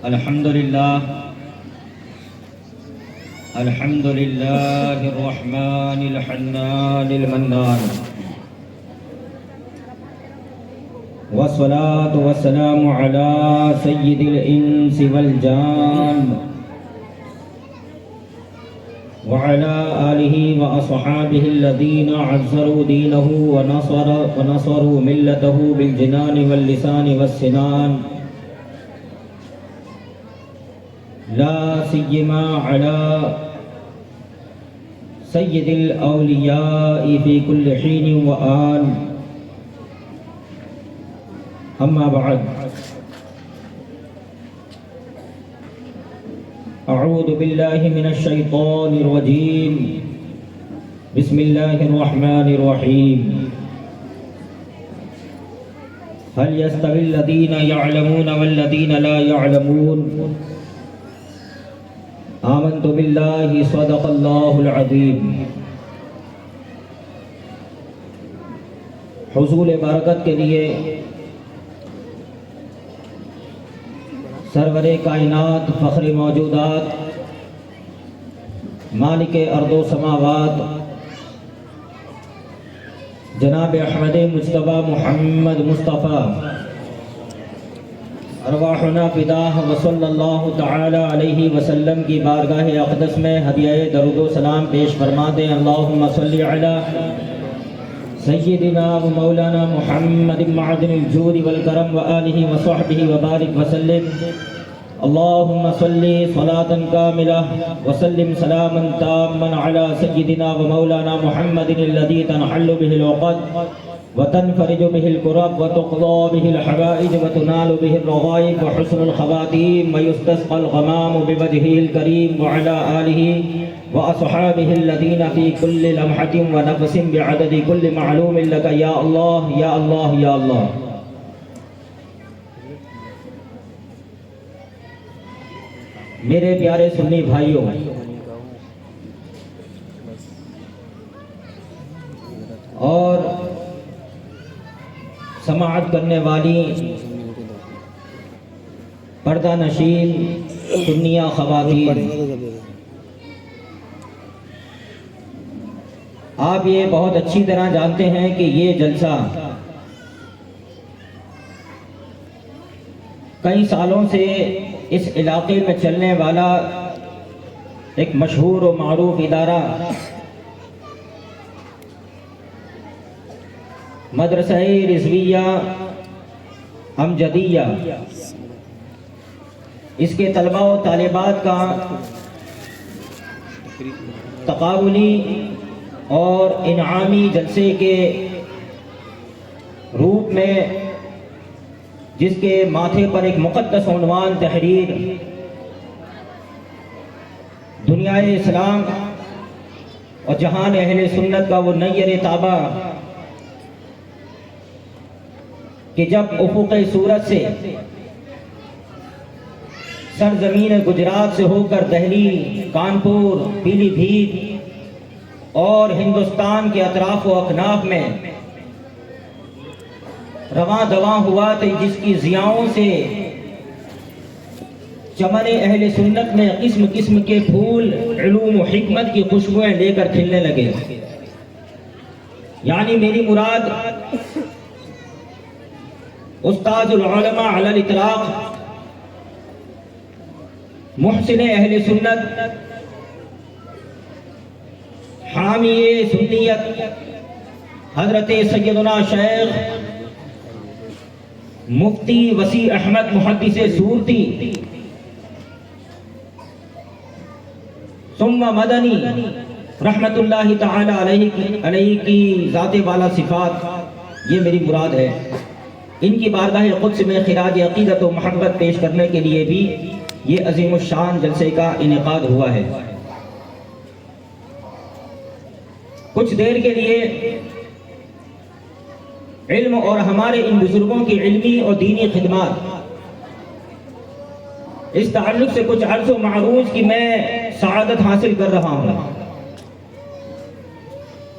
الحمد لله الرحمن الحنان المنان، والصلاة والسلام على سيد الإنس والجان وعلى آله وأصحابه الذين عزروا دينه ونصروا ملته بالجنان واللسان والسنان، لا سيما على سيد الأولياء في كل حين وآن. أما بعد، أعوذ بالله من الشيطان الرجيم، بسم الله الرحمن الرحيم. هل يستوي الذين يعلمون والذين لا يعلمون؟ آمنت بالله صدق الله العظيم. حصول برکت کے لیے سرور کائنات، فخر موجودات، مالک ارض و سماوات، جناب احمد مجتبی محمد مصطفیٰ ارواحنا فداہ وصلی اللہ تعالی علیہ وسلم کی بارگاہ اقدس میں ہدیہ درود و سلام پیش فرما دیں. اللہم صلی علی سیدنا و مولانا محمد معدن الجود والکرم وآلہ وصحبہ وبارک وسلم. اللہم صلی صلاة کاملہ وسلم سلاما تاما علی سیدنا و مولانا محمد الذی تنحل به العقد وتنفرج به الكرب وتقضى به الحوائج وتنال به الرغائب وحسن الخواتيم ويستسقى الغمام بوجهه الكريم وعلى آله وأصحابه الذين في كل لمحة ونفس بعدد كل معلوم لك يا الله يا الله يا الله. میرے پیارے سنی بھائیوں، اور سماعت کرنے والی پردہ نشین سنیہ خواتین، آپ یہ بہت اچھی طرح جانتے ہیں کہ یہ جلسہ کئی سالوں سے اس علاقے میں چلنے والا ایک مشہور و معروف ادارہ مدرسہ رضویہ امجدیہ، اس کے طلباء و طالبات کا تقابلی اور انعامی جلسے کے روپ میں، جس کے ماتھے پر ایک مقدس عنوان تحریر دنیائے اسلام اور جہان اہل سنت کا وہ نیر تابہ کہ جب افق صورت سے سرزمین گجرات سے ہو کر دہلی، کانپور، پیلی بھیت اور ہندوستان کے اطراف و اکناف میں رواں دواں ہوا، تو جس کی ضیاؤں سے چمن اہل سنت میں قسم قسم کے پھول، علوم و حکمت کی خوشبوئیں لے کر کھلنے لگے. یعنی میری مراد استاذ العلماء علی الاطلاق، محسن اہل سنت، حامی سنیت حضرت سیدنا شیخ مفتی وسیع احمد محدث سورتی ثم مدنی رحمت اللہ تعالی علیہ کی ذات والا صفات، یہ میری مراد ہے. ان کی بارگاہ قدس میں خراج عقیدت و محبت پیش کرنے کے لیے بھی یہ عظیم الشان جلسے کا انعقاد ہوا ہے. کچھ دیر کے لیے علم اور ہمارے ان بزرگوں کی علمی اور دینی خدمات، اس تعلق سے کچھ عرض و معروض کی میں سعادت حاصل کر رہا ہوں.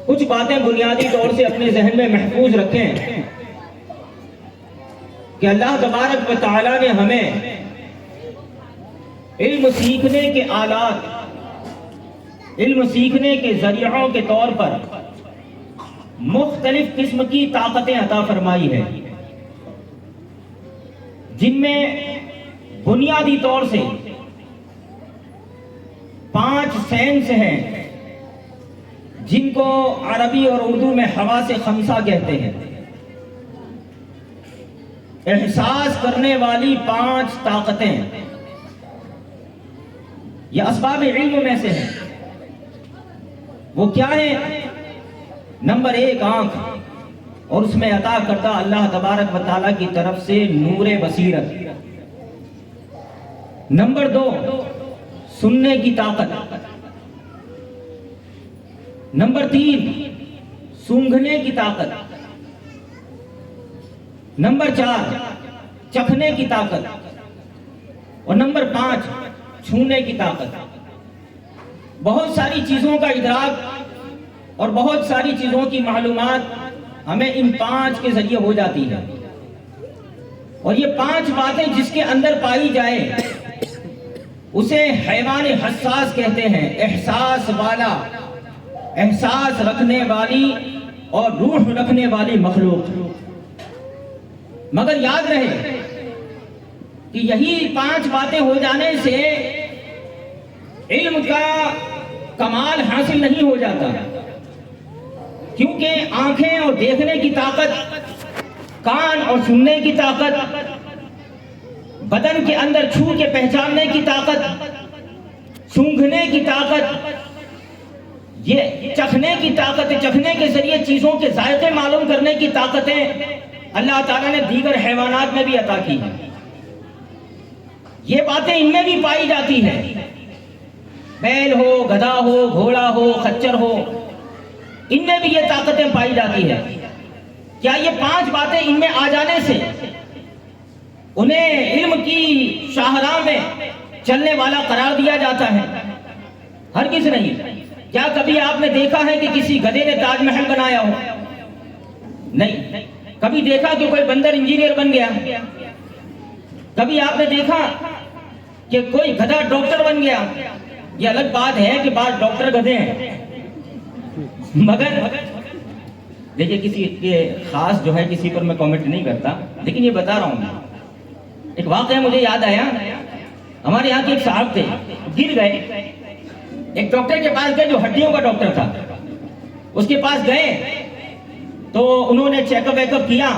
کچھ باتیں بنیادی طور سے اپنے ذہن میں محفوظ رکھیں کہ اللہ تبارک و تعالیٰ نے ہمیں علم سیکھنے کے آلات، علم سیکھنے کے ذریعوں کے طور پر مختلف قسم کی طاقتیں عطا فرمائی ہے، جن میں بنیادی طور سے 5 سینس ہیں، جن کو عربی اور اردو میں حواس خمسہ کہتے ہیں۔ احساس کرنے والی 5 طاقتیں یہ اسباب علم میں سے ہیں۔ وہ کیا ہے؟ نمبر 1 آنکھ، اور اس میں عطا کردہ اللہ تبارک و تعالیٰ کی طرف سے نور بصیرت۔ نمبر 2 سننے کی طاقت۔ نمبر 3 سونگھنے کی طاقت۔ نمبر 4 چکھنے کی طاقت، اور نمبر 5 چھونے کی طاقت۔ بہت ساری چیزوں کا ادراک اور بہت ساری چیزوں کی معلومات ہمیں ان 5 کے ذریعے ہو جاتی ہے، اور یہ 5 باتیں جس کے اندر پائی جائے اسے حیوان حساس کہتے ہیں، احساس والا، احساس رکھنے والی اور روح رکھنے والی مخلوق۔ مگر یاد رہے کہ یہی 5 باتیں ہو جانے سے علم کا کمال حاصل نہیں ہو جاتا، کیونکہ آنکھیں اور دیکھنے کی طاقت، کان اور سننے کی طاقت، بدن کے اندر چھو کے پہچاننے کی طاقت، سونگھنے کی طاقت، یہ چکھنے کی طاقت، چکھنے کے ذریعے چیزوں کے ذائقے معلوم کرنے کی طاقتیں اللہ تعالیٰ نے دیگر حیوانات میں بھی عطا کی ہیں۔ یہ باتیں ان میں بھی پائی جاتی ہیں، بیل ہو، گدھا ہو، گھوڑا ہو، خچر ہو، ان میں بھی یہ طاقتیں پائی جاتی ہیں۔ کیا یہ 5 باتیں ان میں آ جانے سے انہیں علم کی شاہراہ میں چلنے والا قرار دیا جاتا ہے؟ ہرگز نہیں۔ کیا کبھی آپ نے دیکھا ہے کہ کسی گدھے نے تاج محل بنایا ہو؟ نہیں۔ کبھی دیکھا کہ کوئی بندر انجینئر بن گیا؟ کبھی آپ نے دیکھا کہ کوئی گدھا ڈاکٹر بن گیا؟ یہ الگ بات ہے کہ بعض ڈاکٹر گدھے ہیں، مگر دیکھیے کسی کے خاص جو ہے کسی پر میں کامنٹ نہیں کرتا، لیکن یہ بتا رہا ہوں میں ایک واقعہ مجھے یاد آیا۔ ہمارے یہاں کے ایک صاحب تھے، گر گئے، ایک ڈاکٹر کے پاس گئے جو ہڈیوں کا ڈاکٹر تھا۔ اس کے پاس گئے تو انہوں نے چیک اپ ویک اپ کیا،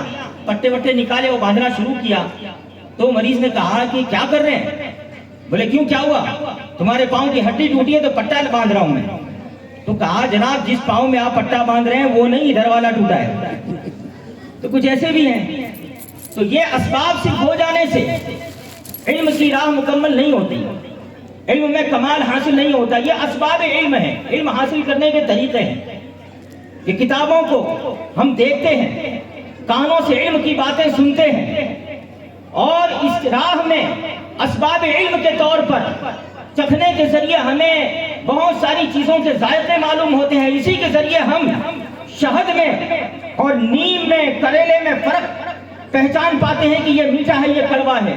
پٹے وٹے نکالے، وہ باندھنا شروع کیا۔ تو مریض نے کہا کہ کیا کر رہے ہیں؟ بولے کیوں، کیا ہوا؟ تمہارے پاؤں کی ہڈی ٹوٹی ہے تو پٹا باندھ رہا ہوں میں۔ تو کہا جناب جس پاؤں میں آپ پٹا باندھ رہے ہیں وہ نہیں، ادھر والا ٹوٹا ہے۔ تو کچھ ایسے بھی ہیں۔ تو یہ اسباب صرف ہو جانے سے علم کی راہ مکمل نہیں ہوتی، علم میں کمال حاصل نہیں ہوتا۔ یہ اسباب علم ہے، علم حاصل کرنے کے طریقے ہیں۔ کہ کتابوں کو ہم دیکھتے ہیں، کانوں سے علم کی باتیں سنتے ہیں، اور اس راہ میں اسباب علم کے طور پر چکھنے کے ذریعے ہمیں بہت ساری چیزوں کے ذائقے معلوم ہوتے ہیں۔ اسی کے ذریعے ہم شہد میں اور نیم میں، کریلے میں فرق پہچان پاتے ہیں کہ یہ میٹھا ہے، یہ کڑوا ہے۔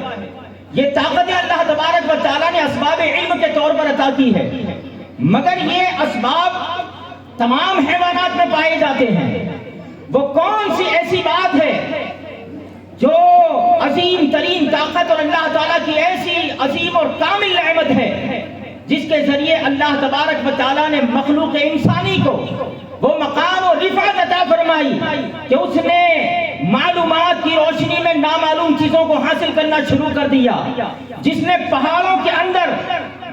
یہ طاقتیں اللہ تبارک و تعالیٰ نے اسباب علم کے طور پر عطا کی ہے، مگر یہ اسباب تمام حیوانات میں پائے جاتے ہیں۔ وہ کون سی ایسی بات ہے جو عظیم ترین طاقت اور اللہ تعالیٰ کی ایسی عظیم اور کامل نعمت ہے جس کے ذریعے اللہ تبارک و تعالیٰ نے مخلوق انسانی کو وہ مقام و رفعت عطا فرمائی کہ اس نے معلومات کی روشنی میں نامعلوم چیزوں کو حاصل کرنا شروع کر دیا، جس نے پہاڑوں کے اندر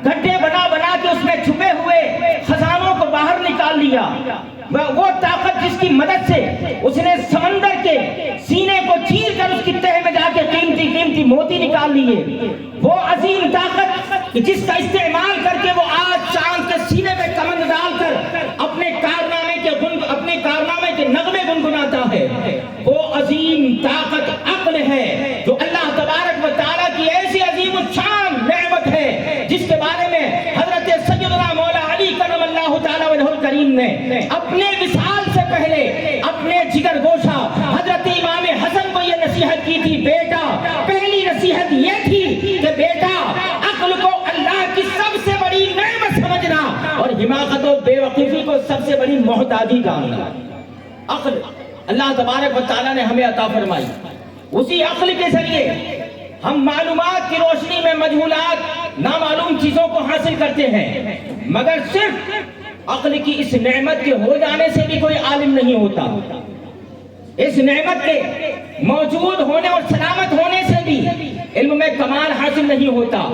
گڈھے بنا بنا کے اس میں چھپے ہوئے خزانوں کو باہر نکال لیا، وہ طاقت جس کی مدد سے اس نے سمندر کے سینے کو چیر کر اس کی تہ میں جا کے قیمتی قیمتی موتی نکال لیے، وہ عظیم طاقت جس کا استعمال کر کے وہ آج چاند کے سینے میں کمند ڈال کر اپنے کارنامے کے نغمے گنگناتا ہے، وہ عظیم طاقت عقل ہے جو اللہ تبارک و تعالیٰ کی ایسی عظیم الشان نعمت ہے جس کے بارے میں حضرت سیدنا مولا علی کرم اللہ تعالیٰ وجہ الکریم نے اپنے وصال سے پہلے اپنے جگر گوشہ حضرت امام حسن کو یہ نصیحت کی تھی، بیٹا پہلی نصیحت یہ تھی کہ بیٹا عقل کو اللہ محتاجی جاننا. عقل اللہ تبارک و تعالیٰ نے ہمیں عطا فرمائی. اسی عقل کے ذریعے ہم معلومات کی روشنی میں مجہولات نامعلوم چیزوں کو حاصل کرتے ہیں، مگر صرف عقل کی اس نعمت کے ہو جانے سے بھی کوئی عالم نہیں ہوتا. اس نعمت کے موجود ہونے اور سلامت ہونے سے بھی علم میں کمال حاصل نہیں ہوتا.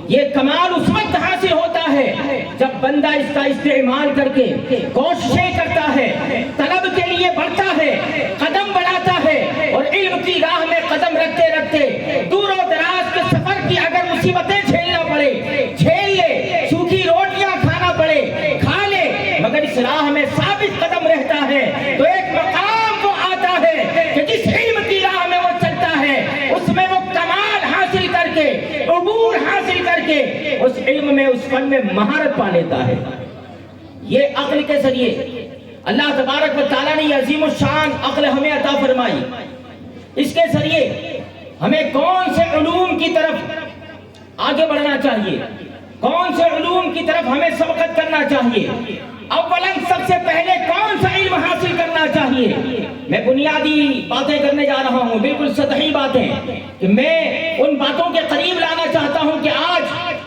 یہ کمال اس وقت حاصل ہوتا ہے جب بندہ اس کا استعمال کر کے کوششیں کرتا ہے، طلب کے لیے بڑھتا ہے، قدم بڑھاتا ہے، اور علم کی راہ میں قدم رکھتے رکھتے دور و دراز کے سفر کی اگر مصیبتیں جھیلنا پڑے جھیل لے، سوکھی روٹیاں کھانا پڑے کھا لے، مگر اس راہ میں ثابت قدم رہتا ہے تو ایک مقام وہ آتا ہے کہ جس علم کی راہ میں وہ چلتا ہے اس میں وہ کمال حاصل کر کے، عبور حاصل کر کے اس علم میں، اس فن میں مہارت پا لیتا ہے. یہ عقل کے ذریعے اللہ تبارک و تعالیٰ نے یہ عظیم الشان عقل ہمیں عطا فرمائی. اس کے ذریعے ہمیں کون سے علوم کی طرف آگے بڑھنا چاہیے، کون سے علوم کی طرف ہمیں سبقت کرنا چاہیے. اولاً سب سے پہلے کون سا علم حاصل کرنا چاہیے. میں بنیادی باتیں کرنے جا رہا ہوں، بالکل سطحی باتیں، کہ میں ان باتوں کے قریب لانا چاہتا ہوں کہ آج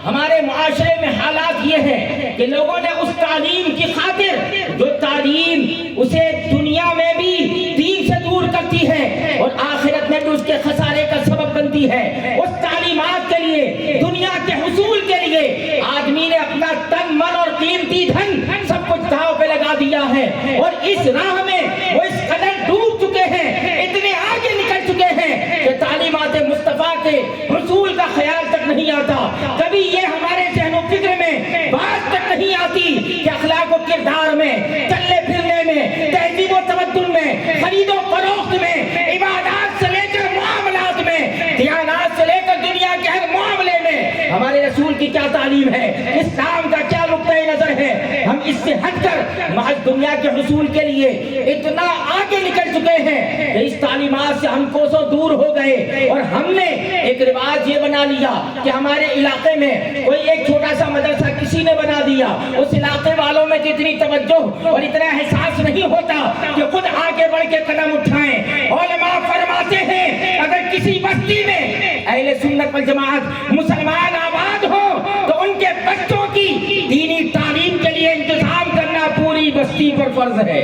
ہمارے معاشرے میں حالات یہ ہے کہ لوگوں نے اس تعلیم کی خاطر جو تعلیم اسے دنیا میں بھی دین سے دور کرتی ہے اور آخرت میں بھی اس کے خسارے کا سبب بنتی ہے، اس تعلیمات کے لیے، دنیا کے حصول کے لیے آدمی نے اپنا تن من اور قیمتی دھن سب کچھ داؤ پہ لگا دیا ہے، اور اس راہ میں وہ اس قدر ڈوب چکے ہیں، اتنے آگے نکل چکے ہیں کہ تعلیمات مصطفیٰ کے حصول کا خیال تک نہیں آتا. کبھی یہ ہمارے ذہن و فکر میں بات تک نہیں آتی کہ اخلاق و کردار میں، چلنے پھرنے میں، تہذیب و تمدن میں، خرید و فروخت میں، عبادات سے لے کر معاملات میں، دیانات سے لے کر دنیا کے ہر معاملے میں ہمارے رسول کی کیا تعلیم ہے، اسلام کا کیا نقطۂ نظر ہے. ہم اس سے ہٹ کر محض دنیا کے حصول کے لیے اتنا آگے نکل چکے ہیں کہ اس تعلیمات سے ہم کوسوں دور ہو گئے، اور ہم نے ایک رواج یہ بنا لیا کہ ہمارے علاقے میں کوئی ایک چھوٹا سا مدرسہ کسی نے بنا دیا، اس علاقے والوں میں اتنی توجہ اور اتنا احساس نہیں ہوتا کہ خود آگے بڑھ کے قدم اٹھائیں. علماء فرماتے ہیں اگر کسی بستی میں اہل سنت والجماعت مسلمان آباد ہو تو ان کے بچوں کی دینی تعلیم کے لیے انتظام کرنا پوری بستی پر فرض ہے.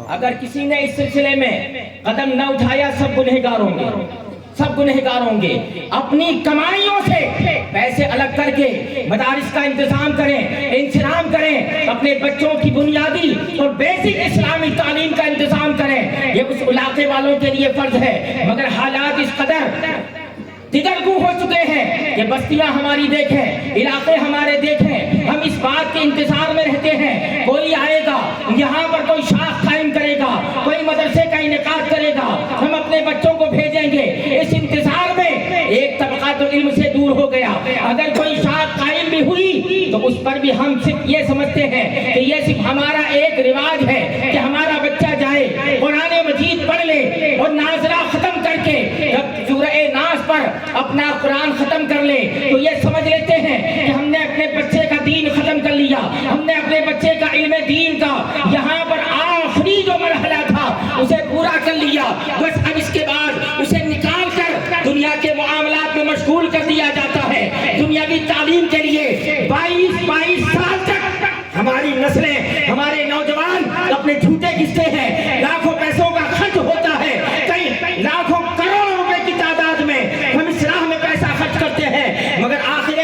اگر کسی نے اس سلسلے میں قدم نہ اٹھایا سب گنہگار ہوں گے، سب گنہگار ہوں گے. اپنی کمائیوں سے پیسے الگ کر کے مدارس کا انتظام کریں، انتظام کریں، اپنے بچوں کی بنیادی اور بیسک اسلامی تعلیم کا انتظام کریں. یہ اس علاقے والوں کے لیے فرض ہے، مگر حالات اس قدر دیگرگو ہو چکے ہیں کہ بستیاں ہماری دیکھیں، علاقے ہمارے دیکھیں، ہم اس بات کے انتظار میں رہتے ہیں کوئی آئے گا، یہاں پر کوئی شاخ قائم کرے گا، کوئی مدرسے کا انعقاد کرے گا، ہم اپنے بچوں کو بھیجیں گے. اس انتظار میں ایک طبقہ تو علم سے دور ہو گیا. اگر کوئی شاخ قائم بھی ہوئی تو اس پر بھی ہم صرف یہ سمجھتے ہیں کہ یہ صرف ہمارا ایک رواج ہے کہ ہمارا بچہ جائے قرآن مجید پڑھ لے اور ناظرہ ختم کر کے جب سورہ ناس پر اپنا قرآن ختم کر لے تو یہ سمجھ لیتے ہیں کہ ہم نے اپنے بچے کا دین ختم کر لیا، ہم نے اپنے بچے کا علم دین کا یہاں پر آخری جو مرحلہ تھا اسے پورا کر لیا، بس اب اس کے بعد اسے نکال کر دنیا کے معاملات میں مشغول کر دیا جاتا ہے. دنیاوی تعلیم کے لیے 22 سال تک ہماری نسلیں، ہمارے نوجوان اپنے جھوٹے قصے ہیں، لاکھوں پیسوں کا خرچ ہوتا ہے، کئی لاکھوں کروڑوں روپے کی تعداد میں ہم اس راہ میں پیسہ خرچ کرتے ہیں، مگر آخر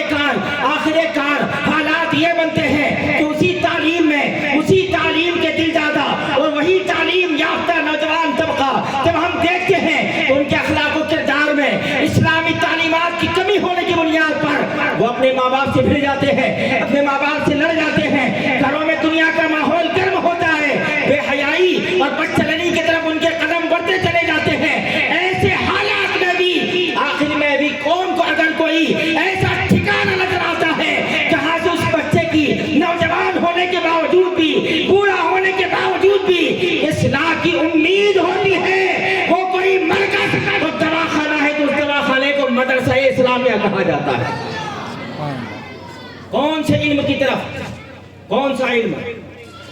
کار حالات یہ بنتے ہیں کہ اسی تعلیم میں، اسی تعلیم کے دل دادا اور وہی تعلیم یافتہ نوجوان طبقہ جب ہم دیکھتے ہیں تو ان کے اخلاق و کردار میں اسلامی تعلیمات کی کمی ہونے کی بنیاد پر وہ اپنے ماں باپ سے بھڑ جاتے ہیں، اپنے ماں باپ سے لڑ جاتے ہیں، گھروں میں دنیا کا ماحول گرم ہوتا ہے، بے حیائی اور بدچلنی کی طرف ان کے قدم بڑھتے چلے جاتے ہیں. ایسے حالات میں بھی آخر میں بھی قوم کو اگر کوئی ایسا ٹھکانہ نظر آتا ہے جہاں سے اس بچے کی نوجوان ہونے کے باوجود بھی، بوڑھا ہونے کے باوجود بھی اصلاح کی امید ہوتی ہے، وہ کوئی مرکز اور دواخانہ ہے تو اس دواخانے کو مدرسہ اسلامیہ کہا جاتا ہے. کون سے علم کی طرف، کون سا علم؟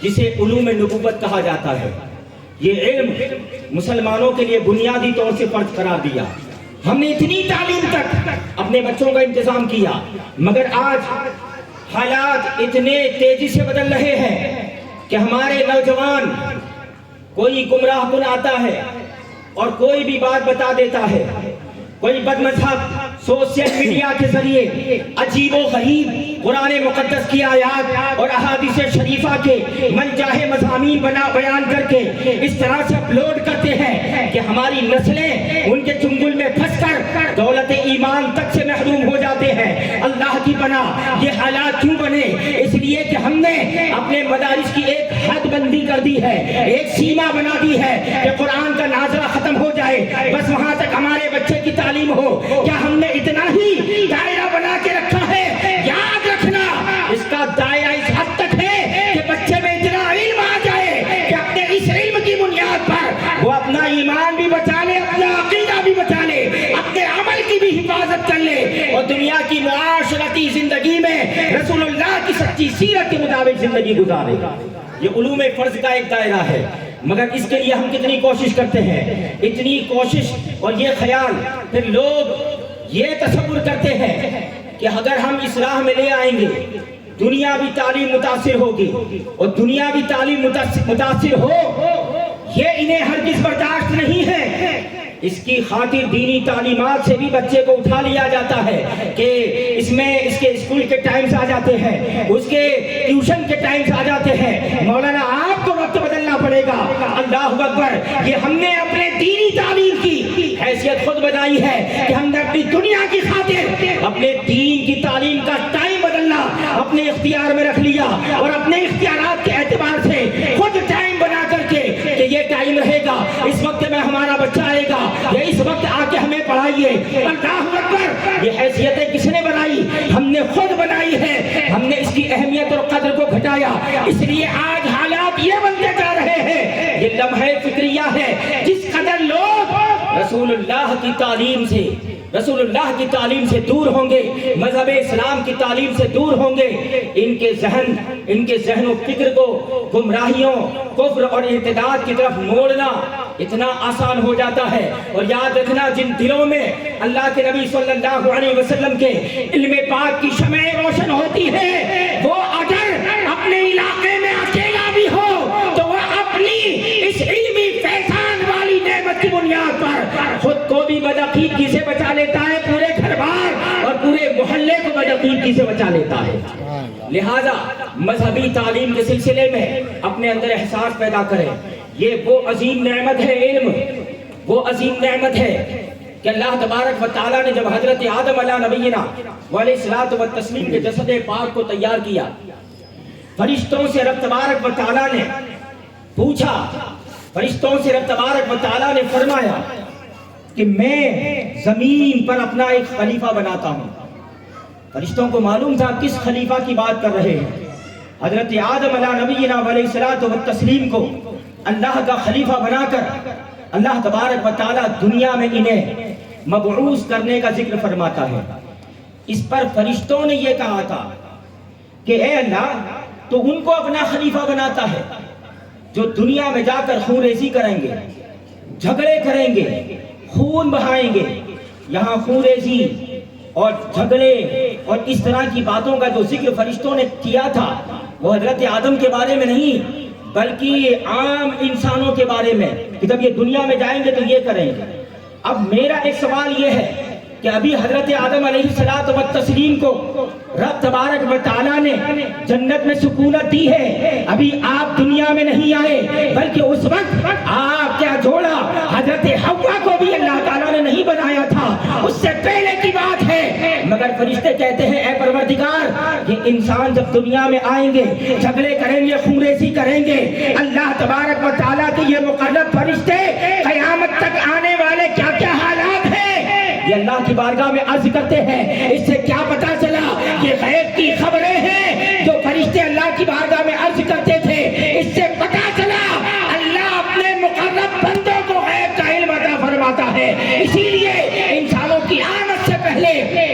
جسے علوم نبوت کہا جاتا ہے، یہ علم مسلمانوں کے لیے بنیادی طور سے فرض قرار دیا۔ ہم نے اتنی تعلیم تک اپنے بچوں کا انتظام کیا، مگر آج حالات اتنے تیزی سے بدل رہے ہیں کہ ہمارے نوجوان، کوئی گمراہ کن آتا ہے اور کوئی بھی بات بتا دیتا ہے، کوئی بد مذہب سوشل میڈیا کے ذریعے عجیب و غریب قرآن مقدس کی آیات اور احادیث شریفہ کے من چاہے مضامین بیان کر کے اس طرح سے اپلوڈ کرتے ہیں کہ ہماری نسلیں ان کے چنگل میں پھنس کر دولت ایمان تک سے محروم ہو جاتے ہیں۔ اللہ کی پناہ، یہ حالات کیوں بنے؟ اس لیے کہ ہم نے اپنے مدارس کی ایک حد بندی کر دی ہے، ایک سیما بنا دی ہے کہ قرآن کا نازلہ ختم ہو جائے، بس وہاں تک ہمارے بچے کی تعلیم ہو۔ کیا ہم نے اتنا ہی دائرہ بنا کے رکھا ہے؟ یاد رکھنا، اس کا دائرہ اس حد تک ہے کہ بچے میں اتنا علم آ جائے کہ اپنے اس علم کی بنیاد پر وہ اپنا ایمان بھی بچا لے، اپنا عقیدہ بھی بچا لے، اپنے عمل کی بھی حفاظت کر لے، اور دنیا کی معاشرتی زندگی میں رسول اللہ کی سچی سیرت کے مطابق زندگی گزارے۔ یہ علوم فرض کا ایک دائرہ ہے، مگر اس کے لیے ہم کتنی کوشش کرتے ہیں، اتنی کوشش اور یہ خیال، پھر لوگ یہ تصور کرتے ہیں کہ اگر ہم اس راہ میں لے آئیں گے دنیاوی تعلیم متاثر ہوگی، اور دنیاوی تعلیم متاثر ہو، یہ انہیں ہرگز برداشت نہیں ہے۔ اس کی خاطر دینی تعلیمات سے بھی بچے کو اٹھا لیا جاتا ہے کہ اس میں اس کے اسکول کے ٹائمز آ جاتے ہیں، اس کے ٹیوشن کے ٹائمز آ جاتے ہیں، مولانا آپ کو وقت بدلنا پڑے گا۔ اللہ اکبر! یہ ہم نے اپنے دینی تعلیم کی حیثیت خود بنائی ہے کہ ہم نے اپنی دنیا کی خاطر اپنے دین کی تعلیم کا ٹائم بدلنا اپنے اختیار میں رکھ لیا، اور اپنے اختیارات کے اعتبار سے خود ٹائم بنا کر کے کہ یہ ٹائم رہے گا، اس وقت میں ہمارا بچہ آئے گا، یہ اس وقت آ کے ہمیں پڑھائیے۔ اللہ اکبر! یہ حیثیتیں کس نے بنائی؟ ہم نے خود بنائی ہے۔ ہم نے اس کی اہمیت اور قدر کو گھٹایا، اس لیے آج حالات یہ بنتے جا رہے ہیں۔ یہ لمحہ فکریہ ہے، جس قدر لوگ رسول اللہ کی تعلیم سے دور ہوں گے، مذہب اسلام کی تعلیم سے دور ہوں گے، ان کے ذہن و فکر کو گمراہیوں، کفر اور ارتداد کی طرف موڑنا اتنا آسان ہو جاتا ہے۔ اور یاد رکھنا، جن دلوں میں اللہ کے نبی صلی اللہ علیہ وسلم کے علم پاک کی شمع روشن ہوتی ہے، وہ اگر اپنے علاقے میں اکیلا بھی ہو تو وہ اپنی اس علمی فیضان والی نعمت کی بنیاد پر خود کو بھی بدعقیدگی سے بچا لیتا ہے، پورے گھر بار اور پورے محلے کو بدعقیدگی سے بچا لیتا ہے۔ لہذا مذہبی تعلیم کے سلسلے میں اپنے اندر احساس پیدا کریں۔ یہ وہ عظیم نعمت ہے، علم وہ عظیم نعمت ہے کہ اللہ تبارک و تعالیٰ نے جب حضرت آدم علیہ نبینا علیہ الصلوۃ والتسلیم کے جسد پاک کو تیار کیا، فرشتوں سے رب تبارک و تعالیٰ نے پوچھا، فرشتوں سے رب تبارک و تعالیٰ نے فرمایا کہ میں زمین پر اپنا ایک خلیفہ بناتا ہوں۔ فرشتوں کو معلوم تھا کس خلیفہ کی بات کر رہے ہیں۔ حضرت آدم علیہ نبینا علیہ الصلوۃ والتسلیم کو اللہ کا خلیفہ بنا کر اللہ تبارک و تعالیٰ دنیا میں انہیں مبعوث کرنے کا ذکر فرماتا ہے۔ اس پر فرشتوں نے یہ کہا تھا کہ اے اللہ، تو ان کو اپنا خلیفہ بناتا ہے جو دنیا میں جا کر خون ریزی کریں گے، جھگڑے کریں گے، خون بہائیں گے۔ یہاں خون ریزی اور جھگڑے اور اس طرح کی باتوں کا جو ذکر فرشتوں نے کیا تھا، وہ حضرت آدم کے بارے میں نہیں بلکہ عام انسانوں کے بارے میں، کہ جب یہ دنیا میں جائیں گے تو یہ کریں گے۔ اب میرا ایک سوال یہ ہے کہ ابھی حضرت آدم علیہ الصلوۃ والتسلیم کو رب تبارک و تعالیٰ نے جنت میں سکونت دی ہے، ابھی آپ دنیا میں نہیں آئے، بلکہ اس وقت آپ کیا جوڑا حضرت حوا کو بھی اللہ تعالیٰ نے نہیں بنایا تھا، اس سے پہلے کی بات ہے۔ مگر فرشتے کہتے ہیں اے پروردگار، یہ انسان جب دنیا میں آئیں گے، جھگڑے کریں گے، خون ریزی کریں گے، اللہ تبارک و تعالیٰ کے یہ مقرب فرشتے قیامت تک آنے والے کیا کیا حالات ہیں یہ اللہ کی بارگاہ میں عرض کرتے ہیں۔ اس سے کیا پتا چلا؟ یہ غیب کی خبریں ہیں جو فرشتے اللہ کی بارگاہ میں عرض کرتے تھے۔ اس سے پتا چلا اللہ اپنے مقرب بندوں کو غیب کا علم عطا فرماتا ہے۔ اسی لیے انسانوں کی آمد سے پہلے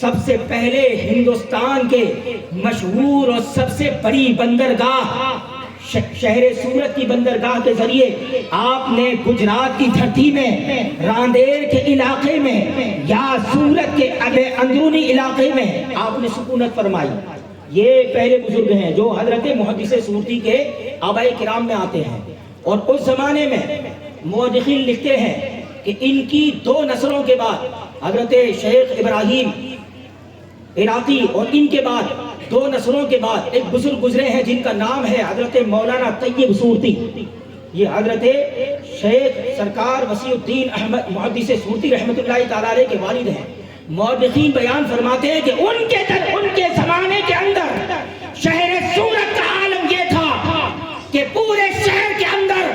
سب سے پہلے ہندوستان کے مشہور اور سب سے بڑی بندرگاہ شہر سورت کی بندرگاہ کے ذریعے آپ نے گجرات کی دھرتی میں راندیر کے علاقے میں یا سورت کے اندرونی علاقے میں آپ نے سکونت فرمائی۔ یہ پہلے بزرگ ہیں جو حضرت محدث سورتی کے آباء کرام میں آتے ہیں، اور اس زمانے میں مورخین لکھتے ہیں کہ ان کی 2 نسلوں کے بعد حضرت شیخ ابراہیم عراقی اور ان کے بعد 2 نسلوں کے بعد ایک بزرگ گزرے ہیں جن کا نام ہے حضرت مولانا طیب سورتی۔ یہ حضرت شیخ سرکار وسیع الدین احمد محدث سورتی رحمۃ اللہ تعالی علیہ کے والد ہیں۔ مورخین بیان فرماتے ہیں کہ ان کے زمانے کے اندر شہر سورت کا عالم یہ تھا کہ پورے شہر کے اندر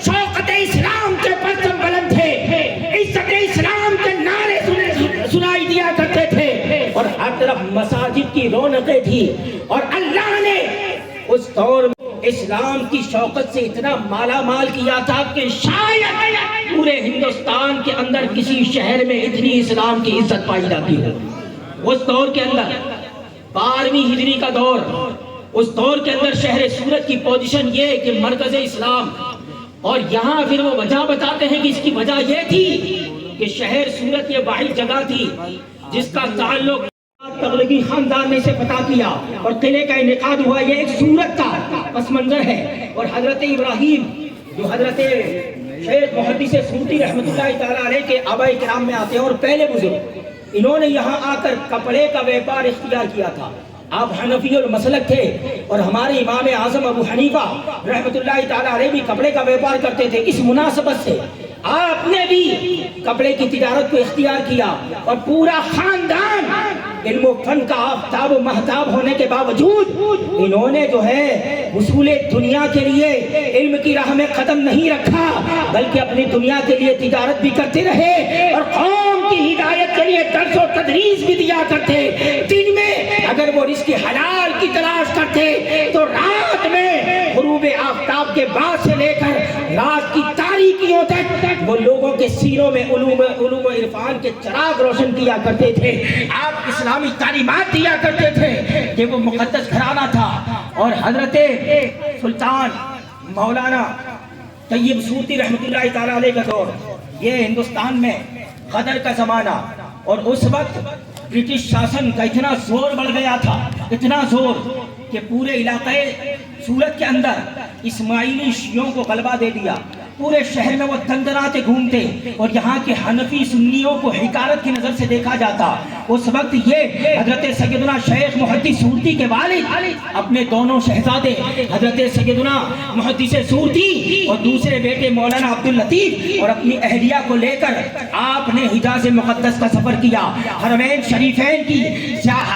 شوقت اسلام کے پرچم بلند تھے، عزت اسلام کے نعرے سنائی دیا کرتے تھے، اور ہر طرف مساجد کی رونقیں تھی، اور اللہ نے اس دور میں اسلام کی شوقت سے اتنا مالا مال کیا تھا کہ شاید پورے ہندوستان کے اندر کسی شہر میں اتنی اسلام کی عزت پائی جاتی ہو۔ اس دور کے اندر 12ویں ہجری کا دور، اس دور کے اندر شہر سورت کی پوزیشن یہ کہ مرکز اسلام، اور یہاں پھر وہ وجہ بتاتے ہیں کہ اس کی وجہ یہ تھی کہ شہر سورت یہ واحد جگہ تھی جس کا تعلق تغلقی خاندان نے اسے فتح کیا اور قلعے کا انعقاد ہوا۔ یہ ایک سورت کا پس منظر ہے، اور حضرت ابراہیم جو حضرت شیخ محدث سورتی رحمۃ اللہ تعالی علیہ کے آباء کرام میں آتے ہیں اور پہلے بزرگ، انہوں نے یہاں آ کر کپڑے کا بیپار اختیار کیا تھا۔ آپ حنفی المسلک تھے، اور ہمارے امام اعظم ابو حنیفہ رحمۃ اللہ تعالی علیہ بھی کپڑے کا بیپار کرتے تھے۔ اس مناسبت سے آپ نے بھی کپڑے کی تجارت کو اختیار کیا، اور پورا خاندان علم و فن کا آفتاب و مہتاب ہونے کے باوجود انہوں نے جو ہے حصول دنیا کے لیے علم کی راہ میں قدم نہیں رکھا، بلکہ اپنی دنیا کے لیے تجارت بھی کرتے رہے، اور قوم کی ہدایت کے لیے درس و تدریس بھی دیا کرتے۔ دن میں اگر وہ رزق حلال کی تلاش کرتے تو رات میں غروب آفتاب کے بعد سے لے کر رات کی تاریکیوں تک وہ لوگوں کے سینوں میں علوم و عرفان کے چراغ روشن کیا کرتے تھے۔ آپ اسلامی تعلیمات دیا کرتے تھے کہ وہ مقدس گھرانہ تھا، اور حضرت سلطان مولانا طیب سورتی رحمۃ اللہ تعالی علیہ کا دور، یہ ہندوستان میں قدر کا زمانہ، اور اس وقت برٹش شاسن کا اتنا زور بڑھ گیا تھا، اتنا زور کہ پورے علاقے سورت کے اندر اسماعیلی شیعوں کو غلبہ دے دیا۔ پورے شہر میں وہ دندناتے گھومتے، اور یہاں کے حنفی سنیوں کو حقارت کی نظر سے دیکھا جاتا۔ اس وقت یہ حضرت سیدنا شیخ محدث سورتی کے والد اپنے دونوں شہزادے حضرت سیدنا محدث سورتی اور دوسرے بیٹے مولانا عبداللطیف اور اپنی اہلیہ کو لے کر آپ نے حجاز مقدس کا سفر کیا۔ حرمین شریفین کی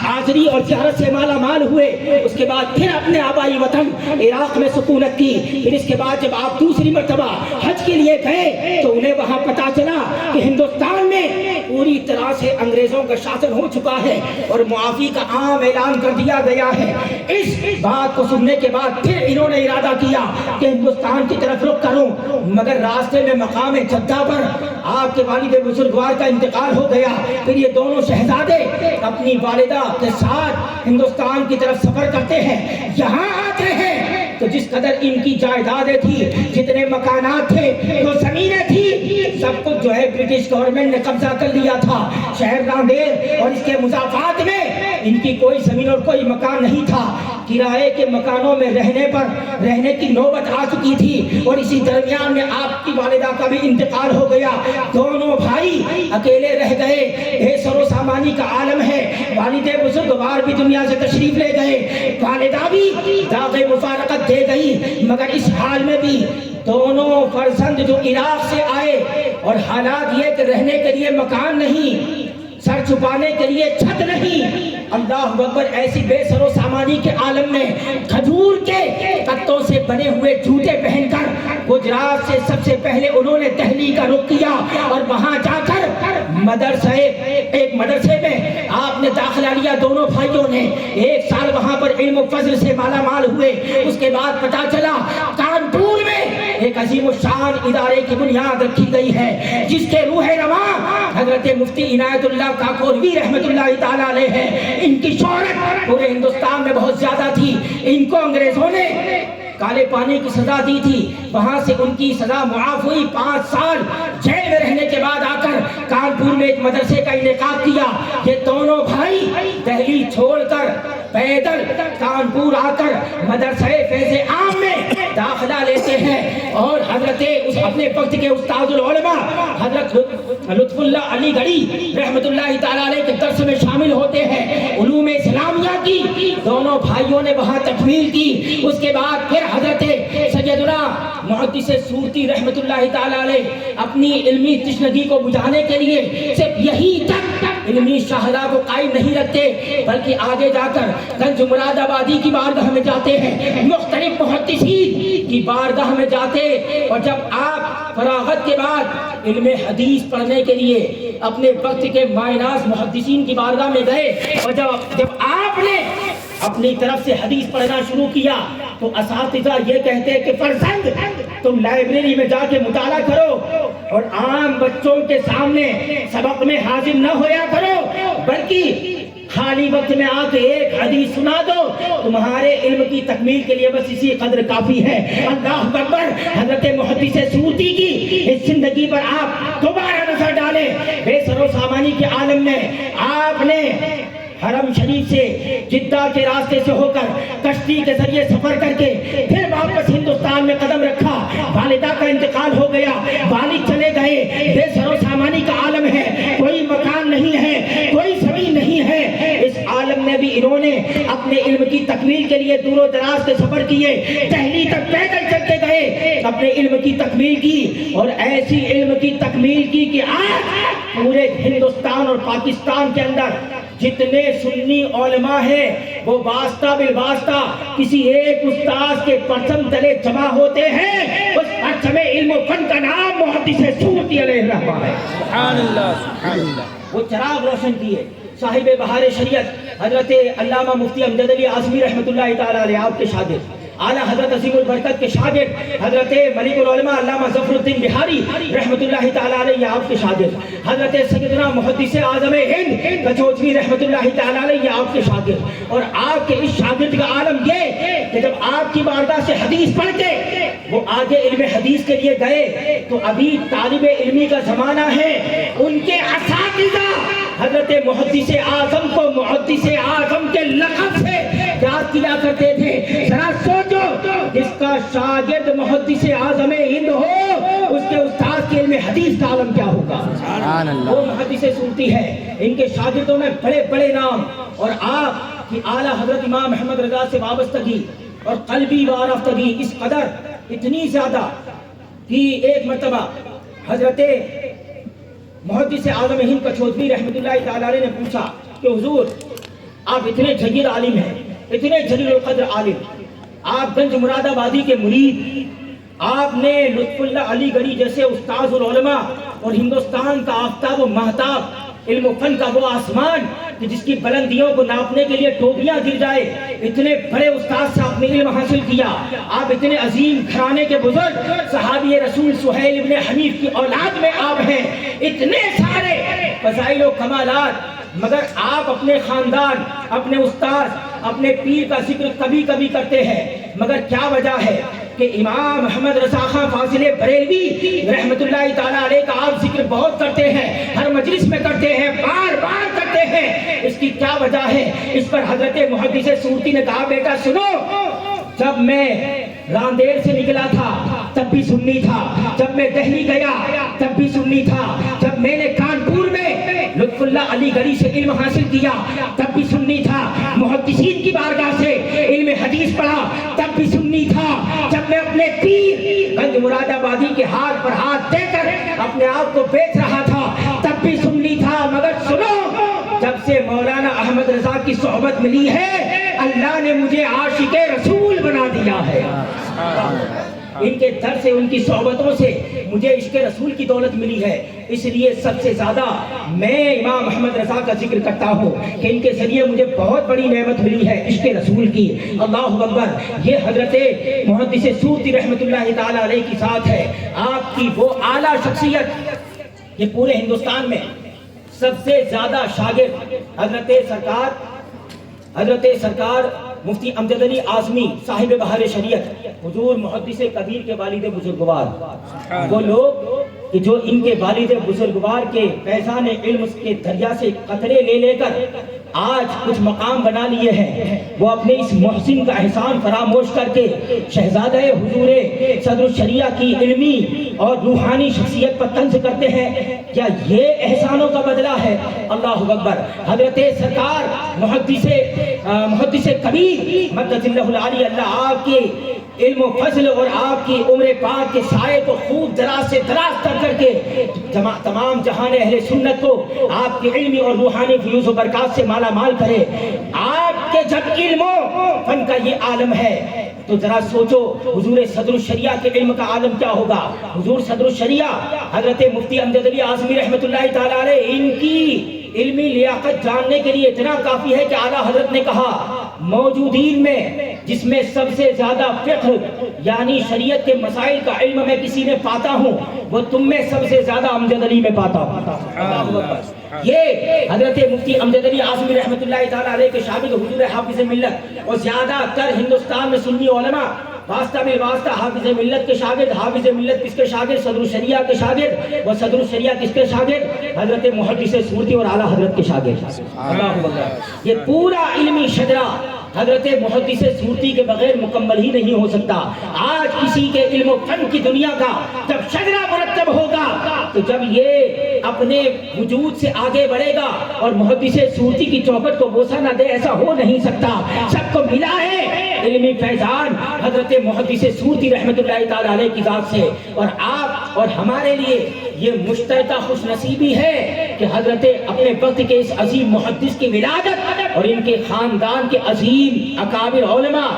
حاضری اور زیارت سے مالا مال ہوئے۔ اس کے بعد پھر اپنے آبائی وطن عراق میں سکونت کی۔ پھر اس کے بعد جب آپ دوسری مرتبہ حج کے لیے گئے تو انہیں وہاں پتا چلا کہ ہندوستان میں پوری طرح سے انگریزوں کا شاسن ہو چکا ہے اور معافی کا عام اعلان کر دیا گیا ہے۔ اس بات کو سننے کے بعد پھر انہوں نے ارادہ کیا کہ ہندوستان کی طرف رخ کروں، مگر راستے میں مقام جدہ پر آپ کے والد بزرگوار کا انتقال ہو گیا۔ پھر یہ دونوں شہزادے اپنی والدہ کے ساتھ ہندوستان کی طرف سفر کرتے ہیں۔ یہاں آتے ہیں تو جس قدر ان کی جائیدادیں تھی، جتنے مکانات تھے، جو زمینیں تھی، سب کچھ جو ہے برٹش گورنمنٹ نے قبضہ کر لیا تھا۔ شہر راندیر اور اس کے مضافات میں ان کی کوئی زمین اور کوئی مکان نہیں تھا۔ کرائے کے مکانوں میں رہنے کی نوبت آ چکی تھی، اور اسی درمیان میں آپ کی والدہ کا بھی انتقال ہو گیا۔ دونوں بھائی اکیلے رہ گئے، بے سر و سامانی کا عالم ہے۔ والد بزرگوار بھی دنیا سے تشریف لے گئے، والدہ بھی داغ مفارقت دے گئی، مگر اس حال میں بھی دونوں فرزند جو عراق سے آئے اور حالات یہ کہ رہنے کے لیے مکان نہیں، سر چھپانے کے لیے چھت نہیں، اللہ اکبر، ایسی بے سر و سامانی کے عالم میں کھجور کے پتوں سے بنے ہوئے جوتے پہن کر گجرات سے سب سے پہلے انہوں نے دہلی کا رخ کیا، اور وہاں جا کر ایک مدرسے میں آپ نے داخلہ لیا۔ دونوں بھائیوں نے 1 سال وہاں پر علم و فضل سے مالا مال ہوئے۔ اس کے بعد پتا چلا کانپور میں ایک ایک عظیم الشان ادارے کی بنیاد رکھی گئی ہے جس کے روح رواں حضرت مفتی عنایت اللہ کاکوروی رحمت اللہ تعالیٰ علیہ ہے. ان کی شہرت پورے ہندوستان میں بہت زیادہ تھی. ان کو انگریزوں نے کالے پانی کی سزا دی تھی, وہاں سے ان کی سزا معاف ہوئی. 5 سال جیل میں رہنے کے بعد آ کر کانپور میں ایک مدرسے کا انعقاد کیا. یہ دونوں بھائی دہلی چھوڑ کر پیدل کانپور آ کر مدرسہ فیض عام میں داخلہ لیتے ہیں اور حضرت اس اپنے وقت کے استاد العلماء حضرت لطف اللہ علی گڑھی رحمت اللہ تعالیٰ علیہ کے درس میں شامل ہوتے ہیں. علوم اسلامیہ کی دونوں بھائیوں نے وہاں تکمیل کی. اس کے بعد پھر حضرت سیدنا محدث سورتی رحمت اللہ تعالیٰ علیہ اپنی علمی تشنگی کو بجھانے کے لیے صرف یہی تک علمی شاہراہ کو قائم نہیں رکھتے بلکہ آگے جا کر گنج مراد آبادی کی بارگاہ میں جاتے ہیں, مختلف محدثین کی بارگاہ میں جاتے. اور جب آپ فراغت کے بعد علم حدیث پڑھنے کے لیے اپنے وقت کے مایناز محدثین کی بارگاہ میں گئے اور جب آپ نے اپنی طرف سے حدیث پڑھنا شروع کیا تو اساتذہ یہ کہتے کہ فرزند تم لائبریری میں جا کے مطالعہ کرو اور عام بچوں کے سامنے سبق میں حاضر نہ ہویا کرو بلکہ خالی وقت میں آ کے ایک حدیث سنا دو, تمہارے علم کی تکمیل کے لیے بس اسی قدر کافی ہے. اللہ اکبر. حضرت محدث سورتی کی اس زندگی پر آپ دوبارہ نظر ڈالیں. بے سر و سامانی کے عالم میں آپ نے حرم شریف سے جدہ کے راستے سے ہو کر کشتی کے ذریعے سفر کر کے پھر واپس ہندوستان میں قدم رکھا. والدہ کا انتقال ہو گیا, والد چلے گئے. بے سر و سامانی کا عالم ہے, کوئی مکان نہیں ہے, کوئی زمین نہیں ہے. اس عالم میں بھی انہوں نے اپنے علم کی تکمیل کے لیے دور و دراز کے سفر کیے, دہلی تک پیدل چلتے گئے, اپنے علم کی تکمیل کی اور ایسی علم کی تکمیل کی کہ آج پورے ہندوستان اور پاکستان کے اندر جتنے سنی علماء ہیں وہ واسطہ بالواسطہ کسی ایک استاذ کے پرچم تلے جمع ہوتے ہیں. اس پرچم علم و فن کا نام محدث سورتی علیہ الرحمہ ہے. سبحان اللہ سبحان اللہ. وہ چراغ روشن کیے صاحب بہار شریعت حضرت علامہ مفتی امجد علی اعظمی رحمت اللہ تعالیٰ علیہ, آپ کے شاگرد اعلیٰ حضرت عظیم البرکت کے شاگرد حضرت ملک العلماء علامہ ظفر الدین بہاری رحمت اللہ تعالیٰ علیہ, آپ کے شاگرد حضرت سیدنا محدث اعظم ہند کچوچوی رحمت اللہ تعالیٰ علیہ, آپ کے شاگرد. اور آپ کے اس شاگرد کا عالم یہ کہ جب آپ کی بارگاہ سے حدیث پڑھ کے وہ آگے علم حدیث کے لیے گئے تو ابھی طالب علمی کا زمانہ ہے. ان کے اساتذہ حضرت محدث اعظم کو محدث اعظم کے لقب سے یاد کیا کرتے تھے. ذرا سوچو, جس کا شاگرد محدث اعظم ہند ہو اس کے استاد کے علم حدیث کا عالم کیا ہوگا. وہ محدث سورتی ہے, ان کے شاگردوں میں بڑے بڑے نام. اور آپ کی اعلیٰ حضرت امام احمد رضا سے وابستگی اور قلبی وارفتگی اس قدر اتنی زیادہ کہ ایک مرتبہ حضرت محدث اعظم ہند کچوچوی رحمت اللہ تعالیٰ علیہ نے پوچھا کہ حضور آپ اتنے جلیل عالم ہیں, اتنے جلیل القدر عالم, آپ گنج مراد آبادی کے مرید, آپ نے لطف اللہ علی گڑھی جیسے استاذ العلماء اور ہندوستان کا آفتاب و مہتاب علم و فن کا وہ آسمان کہ جس کی بلندیوں کو ناپنے کے لیے ٹوپیاں گر جائے, اتنے بڑے استاد سے آپ نے علم حاصل کیا. آپ اتنے عظیم گھرانے کے بزرگ صحابی رسول سہیل ابن حنیف کی اولاد میں آپ ہیں, اتنے سارے فضائل و کمالات, مگر آپ اپنے خاندان, اپنے استاد, اپنے پیر کا ذکر کبھی کبھی کرتے ہیں. مگر کیا وجہ ہے کہ امام احمد رضا خان فاضل بریلوی رحمت اللہ تعالیٰ علیہ کا آپ ذکر بہت کرتے ہیں, ہر مجلس میں کرتے ہیں, بار بار کرتے ہیں. اس کی کیا وجہ ہے؟ اس پر حضرت محدث سورتی نے کہا بیٹا سنو, جب میں راندیر سے نکلا تھا تب بھی سنی تھا, جب میں دہلی گیا تب بھی سنی تھا, جب میں نے کانپور میں لطف اللہ علی گڑھی سے علم حاصل کیا تب بھی سنی تھا, محدثین کی بارگاہ سے علم حدیث پڑھا تب بھی سنی تھا, جب میں اپنے پیر گنج مراد آبادی کے ہاتھ پر ہاتھ دے کر اپنے آپ کو بیچ رہا تھا تب بھی سنی تھا. مگر سنو, جب سے مولانا احمد رضا کی صحبت ملی ہے اللہ نے مجھے عاشق رسول بنا دیا ہے. ان کے در سے, ان کی صحبتوں سے مجھے عشق رسول کی دولت ملی ہے. اس لیے سب سے زیادہ میں امام محمد رضا کا ذکر کرتا ہوں کہ ان کے ذریعے مجھے بہت بڑی نعمت ملی ہے عشق رسول کی. اللہ اکبر. یہ حضرت محدث سورتی رحمۃ اللہ تعالی علیہ کی ذات ہے, آپ کی وہ اعلیٰ شخصیت. یہ پورے ہندوستان میں سب سے زیادہ شاگرد حضرت سرکار مفتی امجد علی اعظمی صاحب بہار شریعت حضور محدث کبیر کے والد بزرگوار, وہ لوگ کہ جو ان کے والد بزرگوار کے فیضان علم کے دریا سے قطرے لے لے کر آج کچھ مقام بنا لیے ہیں, وہ اپنے اس محسن کا احسان فراموش کر کے شہزادہ حضور صدر الشریعہ کی علمی اور روحانی شخصیت پر طنز کرتے ہیں. کیا یہ احسانوں کا بدلہ ہے؟ اللہ اکبر. حضرت سرکار محدث کبیر مدد اللہ العالی, اللہ آپ کے علم و فضل اور آپ کی عمر پاک کے سائے کو خوب دراز سے دراز کر کے تمام جہان اہل سنت کو آپ کے علمی اور روحانی فیوز و برکات سے مالا مال کرے. آپ کے جب علم و فن کا یہ عالم ہے تو ذرا سوچو حضور صدر الشریعہ کے علم کا عالم کیا ہوگا. حضور صدر الشریعہ حضرت مفتی امجد علی اعظمی رحمۃ اللہ تعالی علیہ, ان کی علمی لیاقت جاننے کے لیے اتنا کافی ہے کہ اعلیٰ حضرت نے کہا موجودین میں جس میں سب سے زیادہ فقہ یعنی شریعت کے مسائل کا علم میں کسی میں پاتا ہوں وہ تم میں سب سے زیادہ امجد علی میں پاتا ہوں. یہ حضرت مفتی امجد علی اعظمی رحمۃ اللہ تعالی علیہ کے شاگرد حضور حافظ ملت, اور زیادہ تر ہندوستان میں سنی علماء واسطہ میں واسطہ حافظ ملت کے شاگرد. حافظ ملت کس کے شاگرد؟ صدر الشریعہ کے شاگرد. وہ صدر الشریعہ کس کے شاگرد؟ حضرت محدث سورتی اور اعلیٰ حضرت کے شاگرد. اللہ اکبر. یہ پورا علمی شجرہ حضرت محدث سورتی کے بغیر مکمل ہی نہیں ہو سکتا. آج کسی کے علم و فن کی دنیا کا جب شجرہ مرتب ہوگا تو جب یہ اپنے وجود سے آگے بڑھے گا اور محدث سورتی کی چوکھٹ کو بوسہ نہ دے, ایسا ہو نہیں سکتا. سب کو ملا ہے علمی فیضان حضرت محدث سورتی رحمۃ اللہ تعالی علیہ کی ذات سے, اور آپ اور ہمارے لیے یہ مشترکہ خوش نصیبی ہے کہ حضرت اپنے وقت کے اس عظیم محدث کی ولادت اور ان کے خاندان کے عظیم اکابر علماء,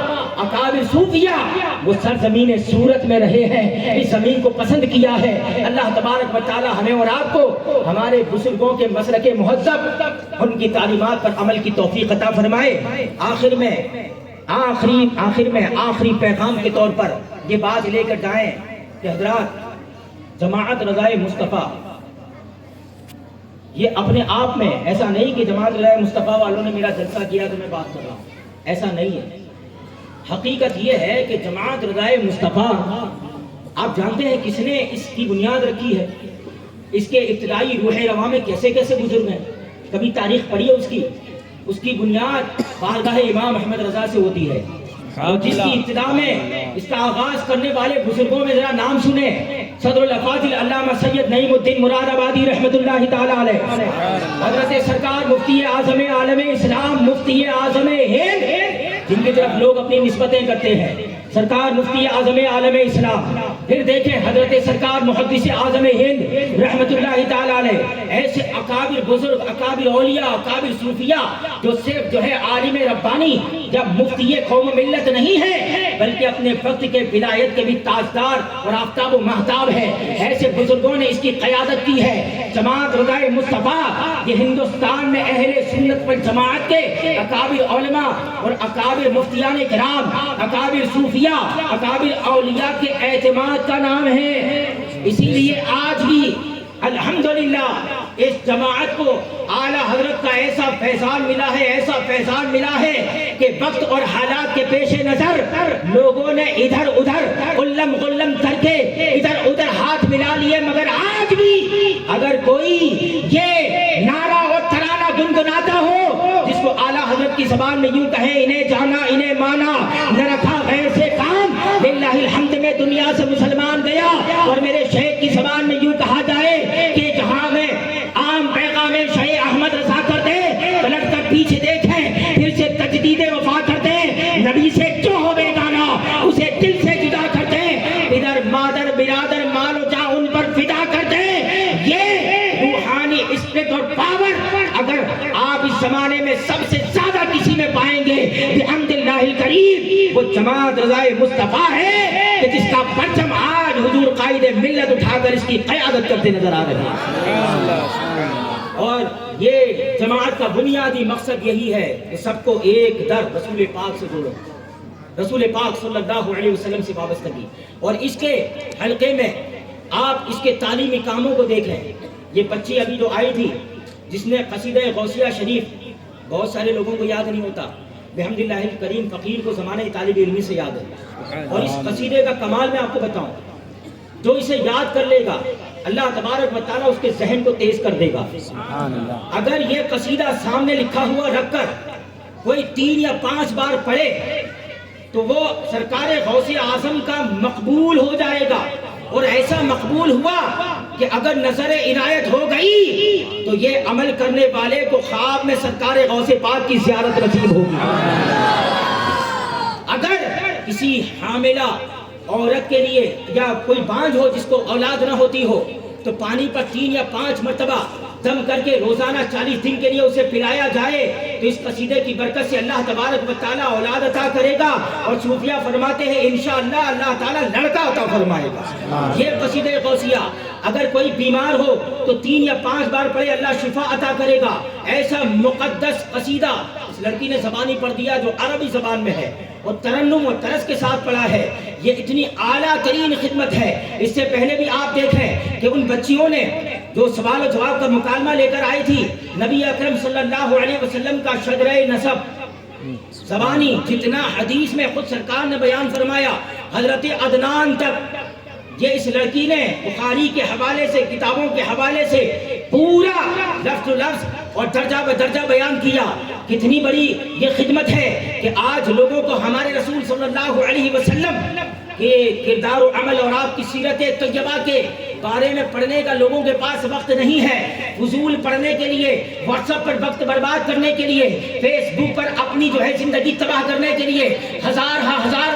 اکابر صوفیہ وہ سرزمین صورت میں رہے ہیں, اس زمین کو پسند کیا ہے. اللہ تبارک و تعالی ہمیں اور آپ کو ہمارے بزرگوں کے مسلک مہذب ان کی تعلیمات پر عمل کی توفیق عطا فرمائے. آخر میں آخری پیغام کے طور پر یہ بات لے کر جائیں کہ حضرات جماعت رضائے مصطفیٰ یہ اپنے آپ میں ایسا نہیں کہ جماعت رضائے مصطفیٰ والوں نے میرا جلسہ کیا تو میں بات کر رہا ہوں, ایسا نہیں ہے. حقیقت یہ ہے کہ جماعت رضائے مصطفیٰ آپ جانتے ہیں کس نے اس کی بنیاد رکھی ہے, اس کے ابتدائی روح رواں میں کیسے کیسے بزرگ ہیں, کبھی تاریخ پڑھی ہے اس کی بنیاد بارگاہ امام احمد رضا سے ہوتی ہے. اور جس کی ابتدا میں اس کا آغاز کرنے والے بزرگوں میں ذرا نام سنیں. صدر الافاضل علامہ سید نعیم الدین مراد آبادی رحمۃ اللہ تعالی علیہ, حضرت سرکار مفتی اعظم عالم اسلام مفتی اعظم ہند جن کی طرف لوگ اپنی نسبتیں کرتے ہیں, سرکار مفتی اعظم عالم اسلام. پھر دیکھیں حضرت سرکار محدث اعظم ہند رحمۃ اللہ تعالی علیہ. ایسے اکابر بزرگ, اکابر اولیاء, اکابر صوفیاء جو صرف جو ہے عالم ربانی جب مفتی قوم ملت نہیں ہے بلکہ اپنے وقت کے ولایت کے بھی تاجدار اور آفتاب و مہتاب ہے, ایسے بزرگوں نے اس کی قیادت کی ہے. جماعت رضائے مصطفیٰ یہ ہندوستان میں اہل سنت پر جماعت کے اکابر علماء اور اکابر مفتیان کرام, اکابر صوفیاء, اکابر اولیاء کے اعتماد کا نام ہے. اسی لیے آج بھی الحمدللہ اس جماعت کو اعلیٰ حضرت کا ایسا فیضان ملا ہے کہ وقت اور حالات کے پیش نظر لوگوں نے ادھر ادھر غلم کر کے ادھر ادھر ہاتھ ملا لیے, مگر آج بھی اگر کوئی یہ نعرہ اور ترانہ گنگناتا ہو جس کو اعلیٰ حضرت کی زبان میں یوں کہیں انہیں جانا انہیں مانا نہ رکھا غیر سے کام, للہ الحمد میں دنیا سے مسلمان گیا. اور میرے شیخ کی زبان میں یوں کہا جائے کہ جہاں میں عام پیغام شیخ احمد رضا کرتے پلٹ کر پیچھے دیکھیں پھر سے تجدید وفا کرتے, نبی سے کیوں ہو بیگانہ اسے دل سے جدا کرتے, ادھر مادر برادر مال و جاں ان پر فدا کرتے. یہ روحانی اسپرٹ اور پاور اگر آپ اس زمانے میں سب سے زیادہ کسی میں پائیں گے بحمد اللہ الکریم وہ جماعت رضائے مصطفیٰ ہے. کہ جس کا پرچم آج حضور قائد ملت اٹھا کر اس کی قیادت کرتے نظر آ رہے ہیں۔ اور یہ جماعت کا بنیادی مقصد یہی ہے کہ سب کو ایک در رسول پاک سے جوڑو، رسول پاک صلی اللہ علیہ وسلم سے وابستگی۔ اور اس کے حلقے میں آپ اس کے تعلیمی کاموں کو دیکھیں۔ یہ بچی ابھی جو آئی تھی جس نے قصیدہ غوثیہ شریف، بہت سارے لوگوں کو یاد نہیں ہوتا، بحمداللہ الکریم فقیر کو زمانہ طالب علمی سے یاد ہے۔ اور اس قصیدے کا کمال میں آپ کو بتاؤں، جو اسے یاد کر لے گا اللہ تبارک و تعالیٰ اس کے ذہن کو تیز کر دے گا۔ اگر یہ قصیدہ سامنے لکھا ہوا رکھ کر کوئی 3 یا 5 بار پڑھے تو وہ سرکار غوث اعظم کا مقبول ہو جائے گا، اور ایسا مقبول ہوا کہ اگر نظر عنایت ہو گئی تو یہ عمل کرنے والے کو خواب میں سرکار غوث پاک کی زیارت نصیب ہوگی۔ اگر کسی حاملہ عورت کے لیے یا کوئی بانجھ ہو جس کو اولاد نہ ہوتی ہو تو پانی پر 3 یا 5 مرتبہ دم کر کے روزانہ 40 دن کے لیے اسے پلایا جائے تو اس قصیدے کی برکت سے اللہ تبارک و تعالیٰ اولاد عطا کرے گا، اور صوفیہ فرماتے ہیں انشاءاللہ اللہ تعالیٰ لڑکا عطا فرمائے گا۔ یہ قصیدہ غوثیہ اگر کوئی بیمار ہو تو 3 یا 5 بار پڑھے اللہ شفا عطا کرے گا۔ ایسا مقدس قصیدہ اس لڑکی نے زبانی پڑھ دیا جو عربی زبان میں ہے اور ترنم اور طرز کے ساتھ پڑھا ہے۔ یہ اتنی اعلیٰ ترین خدمت ہے۔ اس سے پہلے بھی آپ دیکھیں کہ ان بچیوں نے جو سوال و جواب کا مکالمہ لے کر آئی تھی، نبی اکرم صلی اللہ علیہ وسلم کا شجرہ نسب زبانی جتنا حدیث میں خود سرکار نے بیان فرمایا، حضرت عدنان تک یہ اس لڑکی نے بخاری کے حوالے سے، کتابوں کے حوالے سے پورا لفظ و لفظ اور درجہ بدرجہ بیان کیا۔ کتنی بڑی یہ خدمت ہے کہ آج لوگوں کو ہمارے رسول صلی اللہ علیہ وسلم کے کردار و عمل اور آپ کی سیرت طیبہ کے بارے میں پڑھنے کا لوگوں کے پاس وقت نہیں ہے۔ فضول پڑھنے کے لیے، واٹس ایپ پر وقت برباد کرنے کے لیے، فیس بک پر اپنی جو ہے زندگی تباہ کرنے کے لیے ہزار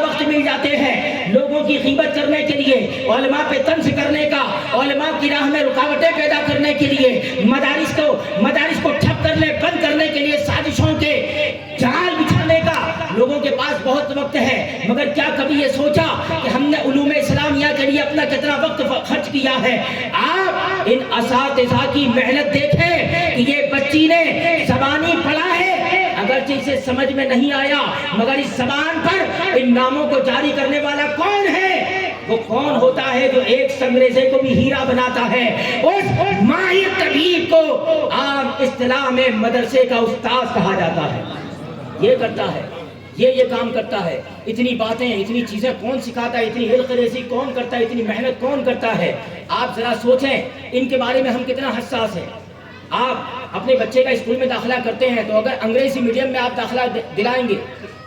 وقت مل جاتے ہیں۔ لوگوں کی غیبت کرنے کے لیے، علماء پہ طنز کرنے کا، علماء کی راہ میں رکاوٹیں پیدا کرنے کے لیے، مدارس کو ٹھپ کرنے بند کرنے کے لیے سازشوں کے جال بچھانے کا لوگوں کے پاس بہت وقت ہے۔ مگر کیا کبھی یہ سوچا کہ ہم نے علوم اسلامیہ کے لیے اپنا کتنا وقت خرچ کیا ہے؟ آپ ان اساتذہ کی محنت دیکھیں کہ یہ بچی نے زبانی پڑھا ہے، اگرچہ اسے سمجھ میں نہیں آیا، مگر اس زبان پر ان ناموں کو جاری کرنے والا کون ہے؟ وہ کون ہوتا ہے جو ایک سنگریزے کو بھی ہیرا بناتا ہے؟ اس ماہر طبیب کو عام اصطلاح میں مدرسے کا استاد کہا جاتا ہے۔ یہ کرتا ہے، یہ کام کرتا ہے۔ اتنی باتیں، اتنی چیزیں کون سکھاتا ہے؟ اتنی علق ریزی کون کرتا ہے؟ اتنی محنت کون کرتا ہے؟ آپ ذرا سوچیں ان کے بارے میں ہم کتنا حساس ہیں۔ آپ اپنے بچے کا اسکول میں داخلہ کرتے ہیں تو اگر انگریزی میڈیم میں آپ داخلہ دلائیں گے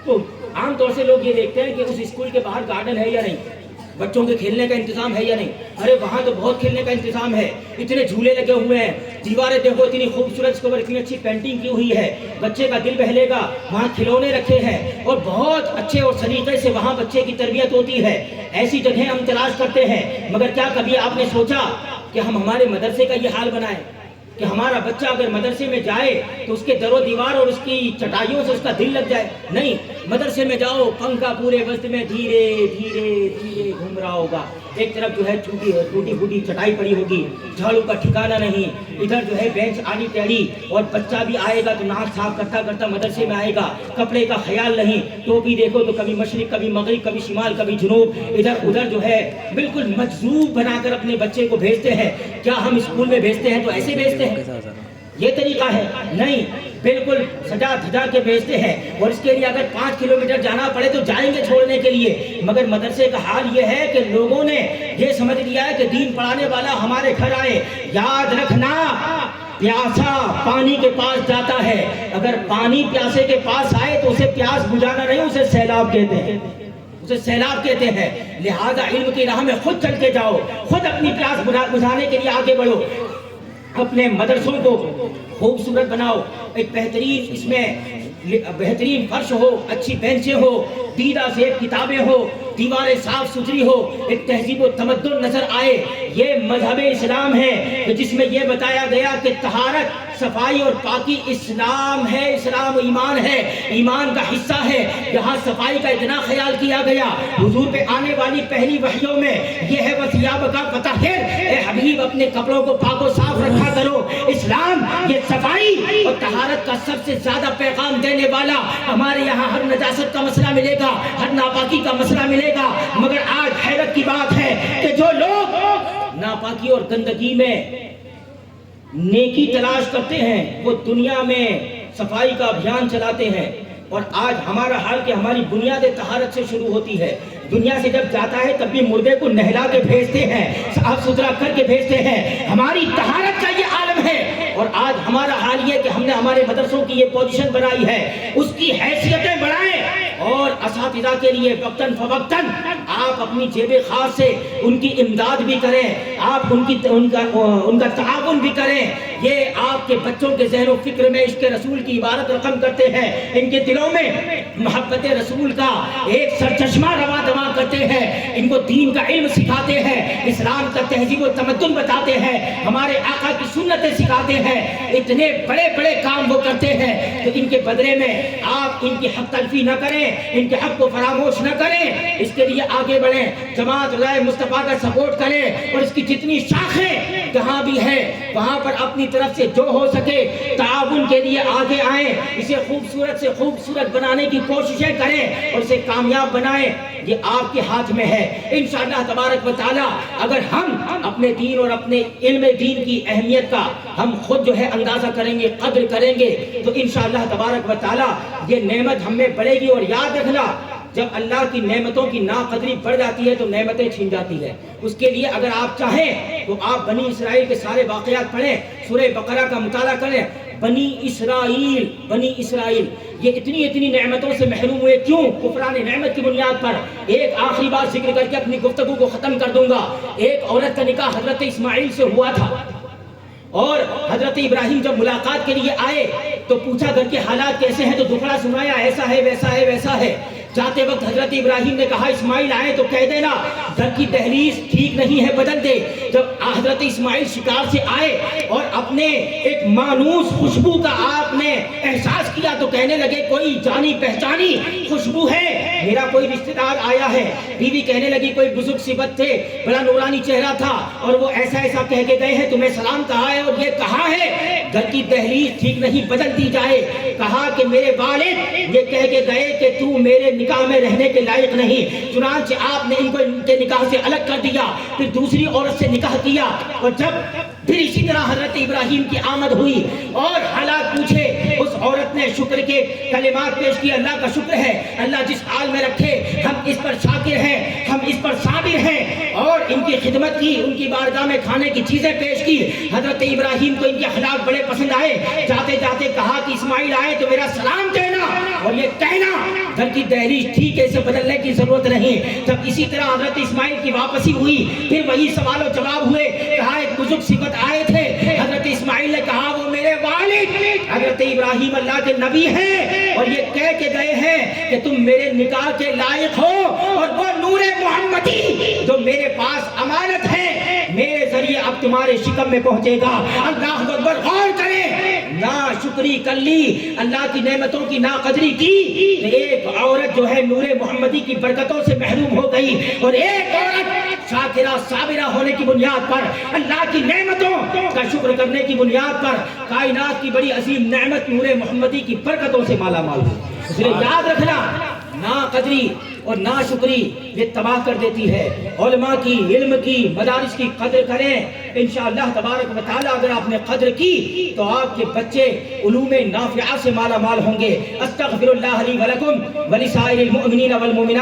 تو عام طور سے لوگ یہ دیکھتے ہیں کہ اس اسکول کے باہر گارڈن ہے یا نہیں، بچوں کے کھیلنے کا انتظام ہے یا نہیں۔ ارے وہاں تو بہت کھیلنے کا انتظام ہے، اتنے جھولے لگے ہوئے ہیں، دیواریں دیکھو اتنی خوبصورت، اس کے اوپر اتنی اچھی پینٹنگ کی ہوئی ہے، بچے کا دل بہلے گا۔ وہاں کھلونے رکھے ہیں اور بہت اچھے اور سلیقے سے وہاں بچے کی تربیت ہوتی ہے۔ ایسی جگہیں ہم تلاش کرتے ہیں، مگر کیا کبھی آپ نے سوچا کہ ہم ہمارے مدرسے کا یہ حال بنائیں کہ ہمارا بچہ اگر مدرسے میں جائے تو اس کے در و دیوار اور اس کی چٹائیوں سے اس کا دل لگ جائے؟ نہیں، مدرسے میں جاؤ، پنکھا پورے وسط میں دھیرے دھیرے گھوم رہا ہوگا، ایک طرف جو ہے ٹوٹی پھوٹی چٹائی پڑی ہوگی، جھاڑو کا ٹھکانہ نہیں، ادھر جو ہے بینچ آڑی ٹیڑھی، اور بچہ بھی آئے گا تو ناک صاف کرتا کرتا مدرسے میں آئے گا، کپڑے کا خیال نہیں، ٹوپی دیکھو تو کبھی مشرق کبھی مغرب کبھی شمال کبھی جنوب، ادھر ادھر جو ہے بالکل مجذوب بنا کر اپنے بچے کو بھیجتے ہیں۔ کیا ہم اسکول میں بھیجتے ہیں تو ایسے بھیجتے ہیں؟ یہ طریقہ ہے؟ نہیں، بالکل سجا دھجا کے بھیجتے ہیں، اور اس کے لیے اگر 5 کلومیٹر جانا پڑے تو جائیں گے چھوڑنے کے لیے۔ مگر مدرسے کا حال یہ ہے کہ لوگوں نے یہ سمجھ لیا ہے کہ دین پڑھانے والا ہمارے گھر آئے۔ یاد رکھنا، پیاسا پانی کے پاس جاتا ہے، اگر پانی پیاسے کے پاس آئے تو اسے پیاس بجھانا نہیں، اسے سیلاب کہتے ہیں، اسے سیلاب کہتے ہیں۔ لہذا علم کی راہ میں خود چل کے جاؤ، خود اپنی پیاس بجھانے کے لیے آگے بڑھو، اپنے مدرسوں کو خوبصورت بناؤ، ایک بہترین اس میں بہترین فرش ہو، اچھی بینچیں ہو، دیدہ زیب کتابیں ہو، دیواریں صاف ستھری ہو، ایک تہذیب و تمدن نظر آئے. یہ مذہب اسلام ہے کہ جس میں یہ بتایا گیا کہ طہارت، صفائی اور پاکی اسلام ہے. اسلام ایمان ہے، ایمان کا حصہ ہے. یہاں صفائی کا اتنا خیال کیا گیا. حضور پہ آنے والی پہلی وحیوں میں یہ ہے وثیاب کا فطہر، اے حبیب اپنے کپڑوں کو پاک و صاف رکھا کرو. اسلام یہ صفائی اور طہارت کا سب سے زیادہ پیغام دینے والا. ہمارے یہاں ہر نجاست کا مسئلہ ملے گا، ہر ناپاکی کا مسئلہ ملے گا، مگر آج حیرت کی بات ہے کہ جو لوگ ناپاکی اور گندگی میں نیکی تلاش کرتے ہیں وہ دنیا میں صفائی کا ابھیان چلاتے ہیں. اور آج ہمارا حال کہ ہماری بنیاد طہارت سے شروع ہوتی ہے. دنیا سے جب جاتا ہے تب بھی مردے کو نہلا کے بھیجتے ہیں، صاف ستھرا کر کے بھیجتے ہیں. ہماری طہارت کا یہ عالم ہے. اور آج ہمارا حال یہ کہ ہم نے ہمارے مدرسوں کی یہ پوزیشن بنائی ہے، اس کی حیثیتیں بڑھائیں اور اساتذہ کے لیے وقتاً فوقتاً آپ اپنی جیب خاص سے ان کی امداد بھی کریں، آپ ان کا تعاون بھی کریں. یہ آپ کے بچوں کے ذہن و فکر میں عشق رسول کی عبارت رقم کرتے ہیں، ان کے دلوں میں محبت رسول کا ایک سرچشمہ رواں دواں کرتے ہیں، ان کو دین کا علم سکھاتے ہیں، اسلام کا تہذیب و تمدن بتاتے ہیں، ہمارے آقا کی سنتیں سکھاتے ہیں. اتنے بڑے بڑے کام وہ کرتے ہیں تو ان کے بدلے میں آپ ان کی حق تلفی نہ کریں، ان کے حق کو فراموش نہ کریں. اس کے لیے آگے بڑھیں، جماعت رضائے مصطفیٰ کا سپورٹ کریں اور اس کی جتنی شاخیں جہاں بھی ہے وہاں پر اپنی طرف سے جو ہو سکے تعاون کے لیے آگے آئیں. اسے خوبصورت سے خوبصورت بنانے کی کوششیں کریں اور اسے کامیاب بنائیں. یہ آپ کے ہاتھ میں ہے. انشاءاللہ تبارک و تعالی اگر ہم اپنے دین اور اپنے علم دین کی اہمیت کا ہم خود جو ہے اندازہ کریں گے، قدر کریں گے تو انشاءاللہ تبارک و تعالی یہ نعمت ہم میں بڑھے گی. اور یاد رکھنا، جب اللہ کی نعمتوں کی ناقدری بڑھ جاتی ہے تو نعمتیں چھین جاتی ہے. اس کے لیے اگر آپ چاہیں تو آپ بنی اسرائیل کے سارے واقعات پڑھیں، سورہ بقرہ کا مطالعہ کریں. بنی اسرائیل یہ اتنی نعمتوں سے محروم ہوئے کیوں؟ کفران نعمت کی بنیاد پر. ایک آخری بات ذکر کر کے اپنی گفتگو کو ختم کر دوں گا. ایک عورت کا نکاح حضرت اسماعیل سے ہوا تھا اور حضرت ابراہیم جب ملاقات کے لیے آئے تو پوچھا گھر کے حالات کیسے ہیں، تو دکھڑا سنایا، ایسا ہے ویسا ہے ویسا ہے. جاتے وقت حضرت ابراہیم نے کہا اسماعیل آئے تو کہہ دینا گھر کی دہلیز ٹھیک نہیں ہے، بدل دے. جب حضرت اسماعیل شکار سے آئے اور اپنے ایک مانوس خوشبو کا آپ نے احساس کیا تو کہنے لگے کوئی جانی پہچانی خوشبو ہے، میرا کوئی رشتہ دار آیا ہے. بیوی کہنے لگی کوئی بزرگ صفت تھے، بڑا نورانی چہرہ تھا اور وہ ایسا ایسا کہہ کے گئے ہیں، تمہیں سلام کہا ہے اور یہ کہا ہے گھر کی دہلیز ٹھیک نہیں، بدل دی جائے. کہا کہ میرے والد یہ کہہ کے گئے کہ تو میرے نکاح میں رہنے کے لائق نہیں. چنانچہ آپ نے ان کو ان کے نکاح سے الگ کر دیا، پھر دوسری عورت سے نکاح کیا. اور جب پھر اسی طرح حضرت ابراہیم کی آمد ہوئی اور حالات پوچھے، اس عورت نے شکر کے کلمات پیش کی. اللہ کا شکر ہے، اللہ جس حال میں رکھے ہم اس پر شاکر ہیں، ہم اس پر صابر ہیں. اور ان کی خدمت کی، ان کی بارگاہ میں کھانے کی چیزیں پیش کی. حضرت ابراہیم کو ان کے اخلاق بڑے پسند آئے. جاتے جاتے کہا کہ اسماعیل آئے تو میرا سلام کہنا اور یہ کہنا گھر کی دہلیز ٹھیک ہے، اسے بدلنے کی ضرورت نہیں. جب اسی طرح حضرت اسماعیل کی واپسی ہوئی پھر وہی سوال و جواب ہوئے. کہا ایک بزرگ صفت آئے تھے، حضرت اسماعیل نے کہا وہ میرے والد حضرت ابراہیم اللہ کے نبی ہیں اور یہ کہہ کے گئے ہیں کہ تم میرے نکاح کے لائق ہو اور وہ نور محمدی جو میرے پاس امانت ہے میرے ذریعے اب تمہارے شکم میں پہنچے گا. اللہ اکبر. غور کریں، نا شکری کر لی، اللہ کی نعمتوں کی ناقدری کی، ایک عورت جو ہے نور محمدی کی برکتوں سے محروم ہو گئی اور ایک عورت شاکرہ صابرہ ہونے کی بنیاد پر، اللہ کی نعمتوں کا شکر کرنے کی بنیاد پر کائنات کی بڑی عظیم نعمت نور محمدی کی برکتوں سے مالا مال ہوئی. اس لیے یاد رکھنا، ناقدری اور ناشکری یہ تباہ کر دیتی ہے. علماء کی، علم کی، مدارس کی قدر کریں. انشاءاللہ تبارک و تعالی اگر آپ نے قدر کی تو آپ کے بچے علوم نافعہ سے مالا مال ہوں گے. استغفر اللہ لی ولکم ولسائر المؤمنین والمؤمنات.